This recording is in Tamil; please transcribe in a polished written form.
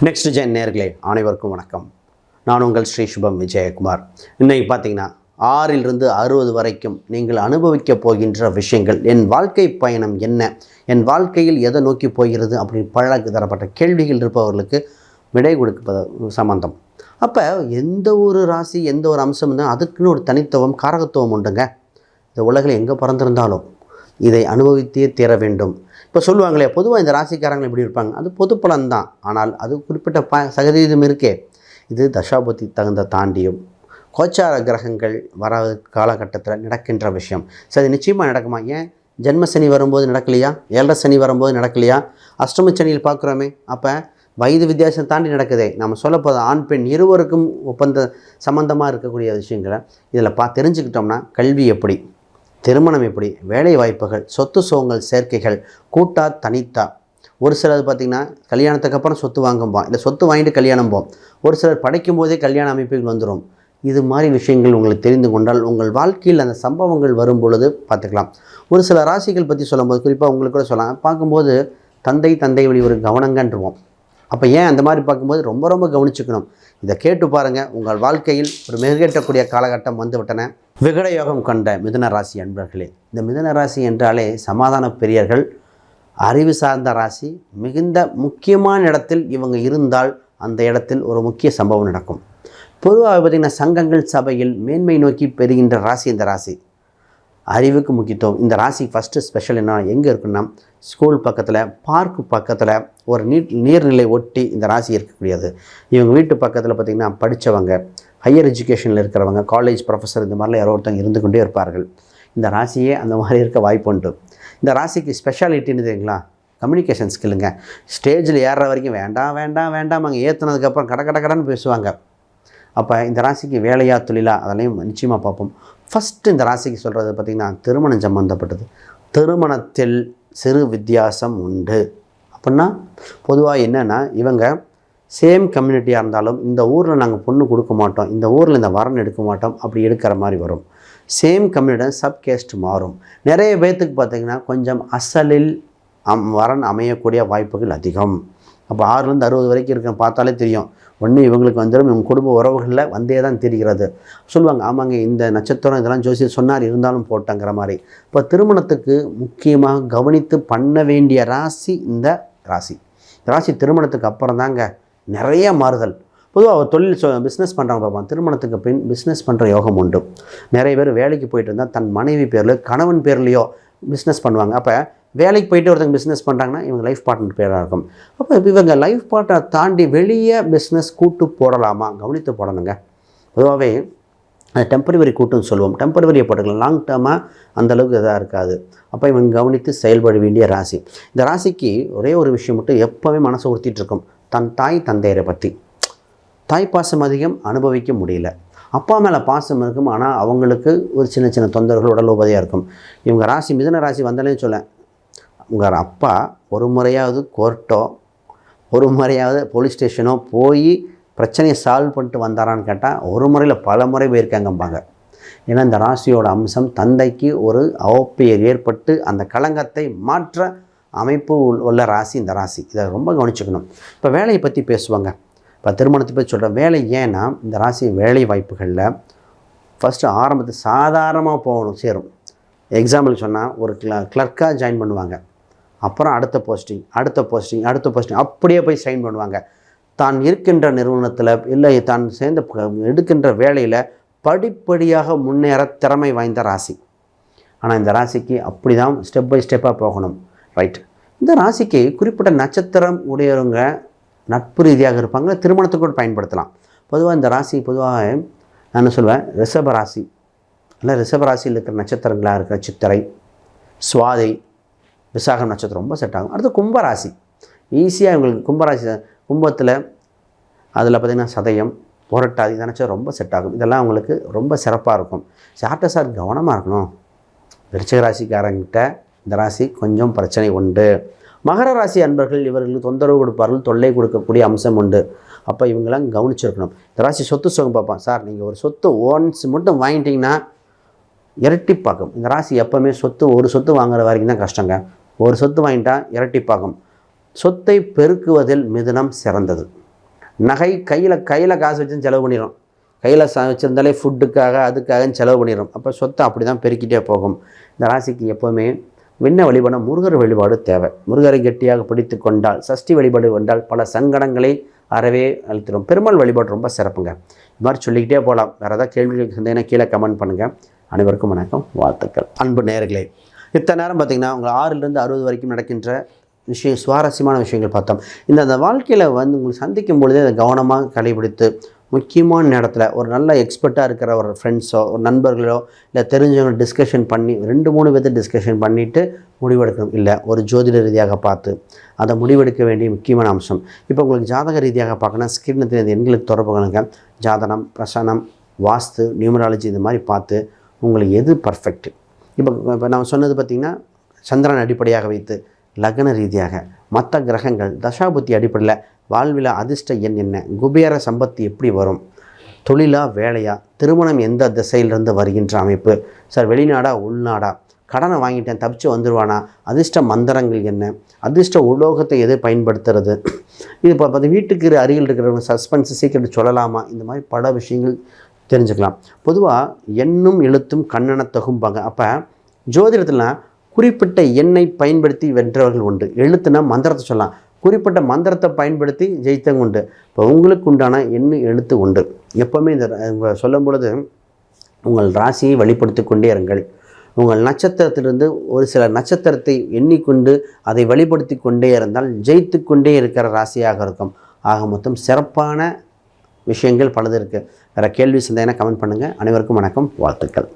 நெக்ஸ்ட் ஜென் நேர்களே அனைவருக்கும் வணக்கம். நான் உங்கள் ஸ்ரீ சுபம் விஜயகுமார். இன்றைக்கி பார்த்தீங்கன்னா 6 to 60 வரைக்கும் நீங்கள் அனுபவிக்க போகின்ற விஷயங்கள், என் வாழ்க்கை பயணம் என்ன, என் வாழ்க்கையில் எதை நோக்கி போகிறது அப்படின்னு பல தரப்பட்ட கேள்விகள் இருப்பவர்களுக்கு விடை கொடுப்பது சம்பந்தம். அப்போ எந்த ஒரு ராசி எந்த ஒரு அம்சம் இருந்தால் அதுக்குன்னு ஒரு தனித்துவம் காரகத்துவம் உண்டுங்க. இந்த உலகில் எங்கே பிறந்திருந்தாலும் இதை அனுபவித்தே தீர வேண்டும். இப்போ சொல்லுவாங்களே, பொதுவாக இந்த ராசிக்காரங்கள் எப்படி இருப்பாங்க, அது பொது பலன்தான். ஆனால் அது குறிப்பிட்ட சதவீதம் இருக்கே, இது தசாபுத்தி தகுந்த தாண்டியும் கோச்சார கிரகங்கள் வர காலகட்டத்தில் நடக்கின்ற விஷயம். சரி, அது நிச்சயமாக நடக்குமா? ஏன் ஜென்ம சனி வரும்போது நடக்கலையா? 7.5 சனி வரும்போது நடக்கலையா? அஷ்டம சனியில் பார்க்குறோமே. அப்போ வயது வித்தியாசம் தாண்டி நடக்குதே. நம்ம சொல்லப்போது ஆண் பெண் இருவருக்கும் ஒப்பந்த சம்பந்தமாக இருக்கக்கூடிய விஷயங்களை இதில் தெரிஞ்சுக்கிட்டோம்னா, கல்வி எப்படி, திருமணம் எப்படி, வேலை வாய்ப்புகள், சொத்து சுகங்கள், சேர்க்கைகள், கூட்டா தனித்தா. ஒரு சிலர் பார்த்திங்கன்னா கல்யாணத்துக்கு அப்புறம் சொத்து வாங்கும்போம், இல்லை சொத்து வாங்கிட்டு கல்யாணம் போம். ஒரு சிலர் படைக்கும் போதே கல்யாண அமைப்புகள் வந்துடும். இது மாதிரி விஷயங்கள் உங்களுக்கு தெரிந்து கொண்டால் உங்கள் வாழ்க்கையில் அந்த சம்பவங்கள் வரும் பொழுது பார்த்துக்கலாம். ஒரு சில ராசிகள் பற்றி சொல்லும்போது குறிப்பாக உங்களுக்கு கூட சொல்லலாம், பார்க்கும்போது தந்தை வழி ஒரு கவனங்கன்றுவோம். அப்போ ஏன் அந்த மாதிரி பார்க்கும்போது ரொம்ப கவனிச்சுக்கணும். இதை கேட்டு பாருங்கள். உங்கள் வாழ்க்கையில் ஒரு மிகட்டக்கூடிய காலகட்டம் வந்து விட்டன. விகட யோகம் கொண்ட மிதுன ராசி அன்பர்களே, இந்த மிதுன ராசி என்றாலே சமாதான பிரியர்கள், அறிவு சார்ந்த ராசி. மிகுந்த முக்கியமான இடத்தில் இவங்க இருந்தால் அந்த இடத்தில் ஒரு முக்கிய சம்பவம் நடக்கும். பொதுவாக பார்த்திங்கன்னா சங்கங்கள் சபையில் மேன்மை நோக்கி பெறுகின்ற ராசி இந்த ராசி. அறிவுக்கு முக்கியத்துவம். இந்த ராசி ஃபஸ்ட்டு ஸ்பெஷல் என்ன, எங்கே இருக்குன்னா ஸ்கூல் பக்கத்தில், பார்க்கு பக்கத்தில், ஒரு நீர்நிலை ஒட்டி இந்த ராசி இருக்கக்கூடியது. இவங்க வீட்டு பக்கத்தில் பார்த்திங்கன்னா படித்தவங்க, ஹையர் எஜுகேஷனில் இருக்கிறவங்க, காலேஜ் ப்ரொஃபஸர், இந்த மாதிரிலாம் யாரோ ஒருத்தவங்க இருந்து கொண்டே இருப்பார்கள். இந்த ராசியே அந்த மாதிரி இருக்க வாய்ப்பு உண்டு. இந்த ராசிக்கு ஸ்பெஷாலிட்டின்னு தெரியுங்களா, கம்யூனிகேஷன் ஸ்கில்லுங்க. ஸ்டேஜில் ஏறுற வரைக்கும் வேண்டாம் அங்கே ஏற்றுனதுக்கப்புறம் கடன்னு பேசுவாங்க. அப்போ இந்த ராசிக்கு வேலையா தொழிலா அதெல்லாம் நிச்சயமாக பார்ப்போம். ஃபஸ்ட்டு இந்த ராசிக்கு சொல்கிறது பார்த்திங்கன்னா திருமணம் சம்மந்தப்பட்டது. திருமணத்தில் சிறு வித்தியாசம் உண்டு. அப்படின்னா பொதுவாக என்னென்னா, இவங்க சேம் கம்யூனிட்டியாக இருந்தாலும் இந்த ஊரில் நாங்கள் பொண்ணு கொடுக்க மாட்டோம், இந்த ஊரில் இந்த வரன் எடுக்க மாட்டோம், அப்படி எடுக்கிற மாதிரி வரும். சேம் கம்யூனிட்டி சப் கேஸ்ட் மாறும். நிறைய பேர்த்துக்கு பார்த்திங்கன்னா கொஞ்சம் அசலில் வரன் அமையக்கூடிய வாய்ப்புகள் அதிகம். அப்போ 6 to 60 வரைக்கும் இருக்க பார்த்தாலே தெரியும். ஒன்று இவங்களுக்கு வந்துடும், இவங்க குடும்ப உறவுகளில் வந்தே தான் தெரிகிறது. சொல்லுவாங்க, ஆமாங்க இந்த நட்சத்திரம் இதெல்லாம் ஜோசியர் சொன்னார், இருந்தாலும் போட்டங்கிற மாதிரி. இப்போ திருமணத்துக்கு முக்கியமாக கவனித்து பண்ண வேண்டிய ராசி இந்த ராசி. ராசி திருமணத்துக்கு அப்புறம் தாங்க நிறைய மாறுதல். பொதுவாக தொழில் பிஸ்னஸ் பண்ணுறவங்க பார்ப்பாங்க, திருமணத்துக்கு பின் பிஸ்னஸ் பண்ணுற யோகம் உண்டு. நிறைய பேர் வேலைக்கு போயிட்டு இருந்தால் தன் மனைவி பேரில் கணவன் பேர்லையோ பிஸ்னஸ் பண்ணுவாங்க. அப்போ வேலைக்கு போயிட்டு ஒருத்தங்க பிஸ்னஸ் பண்ணுறாங்கன்னா இவங்க லைஃப் பார்ட்னர் பேராக இருக்கும். அப்போ இவங்க லைஃப் பார்ட்னர் தாண்டி வெளியே பிஸ்னஸ் கூட்டு போடலாமா, கவனித்து போடணுங்க. பொதுவாகவே அது டெம்பரவரி கூட்டுன்னு சொல்லுவோம். டெம்பரவரியை போட்டுக்கலாம், லாங் டேர்மாக அந்தளவுக்கு இதாக இருக்காது. அப்போ இவங்க கவனித்து செயல்பட வேண்டிய ராசி. இந்த ராசிக்கு ஒரே ஒரு விஷயம் மட்டும் எப்போவுமே மனசை உறுத்திட்டு இருக்கும், தன் தாய் தந்தையரை பற்றி. தாய் பாசம் அதிகம், அனுபவிக்க முடியல. அப்பா மேலே பாசம் இருக்கும், ஆனால் அவங்களுக்கு ஒரு சின்ன தொந்தரவுகள், உடல் உபதியாக இருக்கும். இவங்க ராசி மிதுன ராசி வந்தாலே சொல்ல, உங்கள் அப்பா ஒரு முறையாவது கோர்ட்டோ ஒரு முறையாவது போலீஸ் ஸ்டேஷனோ போய் பிரச்சனையை சால்வ் பண்ணிட்டு வந்தாரான்னு கேட்டால் ஒரு முறையில் பல முறை போயிருக்காங்கம்பாங்க. ஏன்னா இந்த ராசியோட அம்சம் தந்தைக்கு ஒரு அவப்பெயர் ஏற்பட்டு அந்த களங்கத்தை மாற்ற அமைப்பு உள்ள ராசி இந்த ராசி. இதை ரொம்ப கவனிச்சுக்கணும். இப்போ வேலையை பற்றி பேசுவாங்க. இப்போ திருமணத்தை பற்றி சொல்கிற வேலை. ஏன்னா இந்த ராசி வேலை வாய்ப்புகளில் ஃபஸ்ட்டு ஆரம்பத்தில் சாதாரணமாக போகணும் சேரும். எக்ஸாம்பிள் சொன்னால் ஒரு கிளர்க்காக ஜாயின் பண்ணுவாங்க. அப்புறம் அடுத்த போஸ்டிங் அப்படியே போய் சைன் பண்ணுவாங்க. தான் இருக்கின்ற நிறுவனத்தில் இல்லை தான் சேர்ந்து எடுக்கின்ற வேலையில் படிப்படியாக முன்னேற திறமை வாய்ந்த ராசி. ஆனால் இந்த ராசிக்கு அப்படி தான் ஸ்டெப் பை ஸ்டெப்பாக போகணும். ரைட். இந்த ராசிக்கு குறிப்பிட்ட நட்சத்திரம் உடையவங்க நட்பு ரீதியாக இருப்பாங்க, திருமணத்துக்கு கூட பயன்படுத்தலாம். பொதுவாக இந்த ராசி பொதுவாக நான் என்ன சொல்வேன், ரிஷபராசி. இல்லை ரிஷபராசியில் இருக்கிற நட்சத்திரங்களாக இருக்கிற சித்திரை, சுவாதி, விசாகம் நட்சத்திரம் ரொம்ப செட் ஆகும். அடுத்து கும்பராசி. ஈஸியாக இவங்களுக்கு கும்பராசி, கும்பத்தில் அதில் பார்த்திங்கன்னா சதயம், புரட்டாதி இந்த நட்சத்திரம் ரொம்ப செட் ஆகும். இதெல்லாம் அவங்களுக்கு ரொம்ப சிறப்பாக இருக்கும். சார் கவனமாக இருக்கணும். விருச்சிக ராசிக்காரங்கிட்ட இந்த ராசி கொஞ்சம் பிரச்சனை உண்டு. மகர ராசி அன்பர்கள் இவர்களுக்கு தொந்தரவு கொடுப்பார்கள், தொல்லை கொடுக்கக்கூடிய அம்சம் உண்டு. அப்போ இவங்களாம் கவனிச்சிருக்கணும். இந்த ராசி சொத்து சுகம் பார்ப்பான். சார் நீங்கள் ஒரு சொத்து ஒன்ஸ் மட்டும் வாங்கிட்டீங்கன்னா இரட்டிப்பாகும். இந்த ராசி எப்போவுமே ஒரு சொத்து வாங்குற வரைக்கும் தான் கஷ்டங்க. ஒரு சொத்து வாங்கிட்டா இரட்டிப்பாகும். சொத்தை பெருக்குவதில் மிதுனம் சிறந்தது. நகை கையில் காசு வச்சு செலவு பண்ணிடும். கையில் வச்சுருந்தாலே ஃபுட்டுக்காக அதுக்காக செலவு பண்ணிடும். அப்போ சொத்தை அப்படி தான் பெருக்கிட்டே போகும். இந்த ராசிக்கு எப்போவுமே விண்ண வழிபாடு முருகர் வழிபாடு தேவை. முருகரை கெட்டியாக பிடித்து கொண்டால், சஷ்டி வழிபாடு கொண்டால் பல சங்கடங்களை அறவே அழுத்திடும். பெருமாள் வழிபாடு ரொம்ப சிறப்புங்க. இது மாதிரி சொல்லிக்கிட்டே போகலாம். வேறு ஏதாவது கேள்விகள் இருந்ததுன்னா கீழே கமெண்ட் பண்ணுங்கள். அனைவருக்கும் வணக்கம், வாழ்த்துக்கள். அன்பு நேயர்களே, இத்தனை நேரம் பார்த்திங்கன்னா உங்கள் 6லிருந்து 60 வரைக்கும் நடக்கின்ற விஷயம், சுவாரஸ்யமான விஷயங்கள் பார்த்தோம். இந்த வாழ்க்கையில் உங்களுக்கு சந்திக்கும் பொழுதே அதை கவனமாக கடைபிடித்து முக்கியமான இடத்துல ஒரு நல்ல எக்ஸ்பர்ட்டாக இருக்கிற ஒரு ஃப்ரெண்ட்ஸோ ஒரு நண்பர்களோ இல்லை தெரிஞ்சவங்க டிஸ்கஷன் பண்ணி 2-3 பேர்த்து டிஸ்கஷன் பண்ணிவிட்டு முடிவெடுக்கணும். இல்லை ஒரு ஜோதிட ரீதியாக பார்த்து அதை முடிவெடுக்க வேண்டிய முக்கியமான அம்சம். இப்போ உங்களுக்கு ஜாதக ரீதியாக பார்க்கணும், ஸ்கிரீனில் எண்களுக்கு தொடர்பு கொள்ளுங்க. ஜாதகம், பிரசனம், வாஸ்து, நியூமராலஜி இந்த மாதிரி பார்த்து உங்களுக்கு எது பர்ஃபெக்ட். இப்போ நான் சொன்னது பார்த்திங்கன்னா சந்திரன் அடிப்படையாக வைத்து லக்ன ரீதியாக மற்ற கிரகங்கள் தசாபுத்தி அடிப்படையில் வாழ்வில் அதிர்ஷ்ட எண் என்ன, குபேர சம்பத்து எப்படி வரும், தொழிலா வேலையா, திருமணம் எந்த திசையிலிருந்து வருகின்ற அமைப்பு, சார் வெளிநாடா உள்நாடா, கடனை வாங்கிட்டேன் தப்பிச்சு வந்துடுவானா, அதிர்ஷ்ட மந்திரங்கள் என்ன, அதிர்ஷ்ட உலோகத்தை எது பயன்படுத்துறது, இது இப்போ பார்த்து வீட்டுக்கு அருகில் இருக்கிறவங்க சஸ்பென்ஸ் சீக்கிரம் சொல்லலாமா, இந்த மாதிரி பல விஷயங்கள் தெரிஞ்சுக்கலாம். பொதுவாக எண்ணும் எழுத்தும் கண்ணென தகும்பாங்க. அப்போ ஜோதிடத்துலாம் குறிப்பிட்ட எண்ணை பயன்படுத்தி வென்றவர்கள் உண்டு. எழுத்துனா மந்திரத்தை சொல்லலாம், குறிப்பிட்ட மந்திரத்தை பயன்படுத்தி ஜெயித்தவங்க உண்டு. இப்போ உங்களுக்கு உண்டான எண்ணு எழுத்து உண்டு. எப்போவுமே இந்த சொல்லும் பொழுது உங்கள் ராசியை வெளிப்படுத்தி கொண்டே இருங்கள். உங்கள் நட்சத்திரத்திலிருந்து ஒரு சில நட்சத்திரத்தை எண்ணிக்கொண்டு அதை வெளிப்படுத்தி கொண்டே இருந்தால் ஜெயித்து கொண்டே இருக்கிற ராசியாக இருக்கும். ஆக மொத்தம் சிறப்பான விஷயங்கள் பலது இருக்குது. வேறு கேள்வி சந்தேகம்னா கமெண்ட் பண்ணுங்கள். அனைவருக்கும் வணக்கம், வாழ்த்துக்கள்.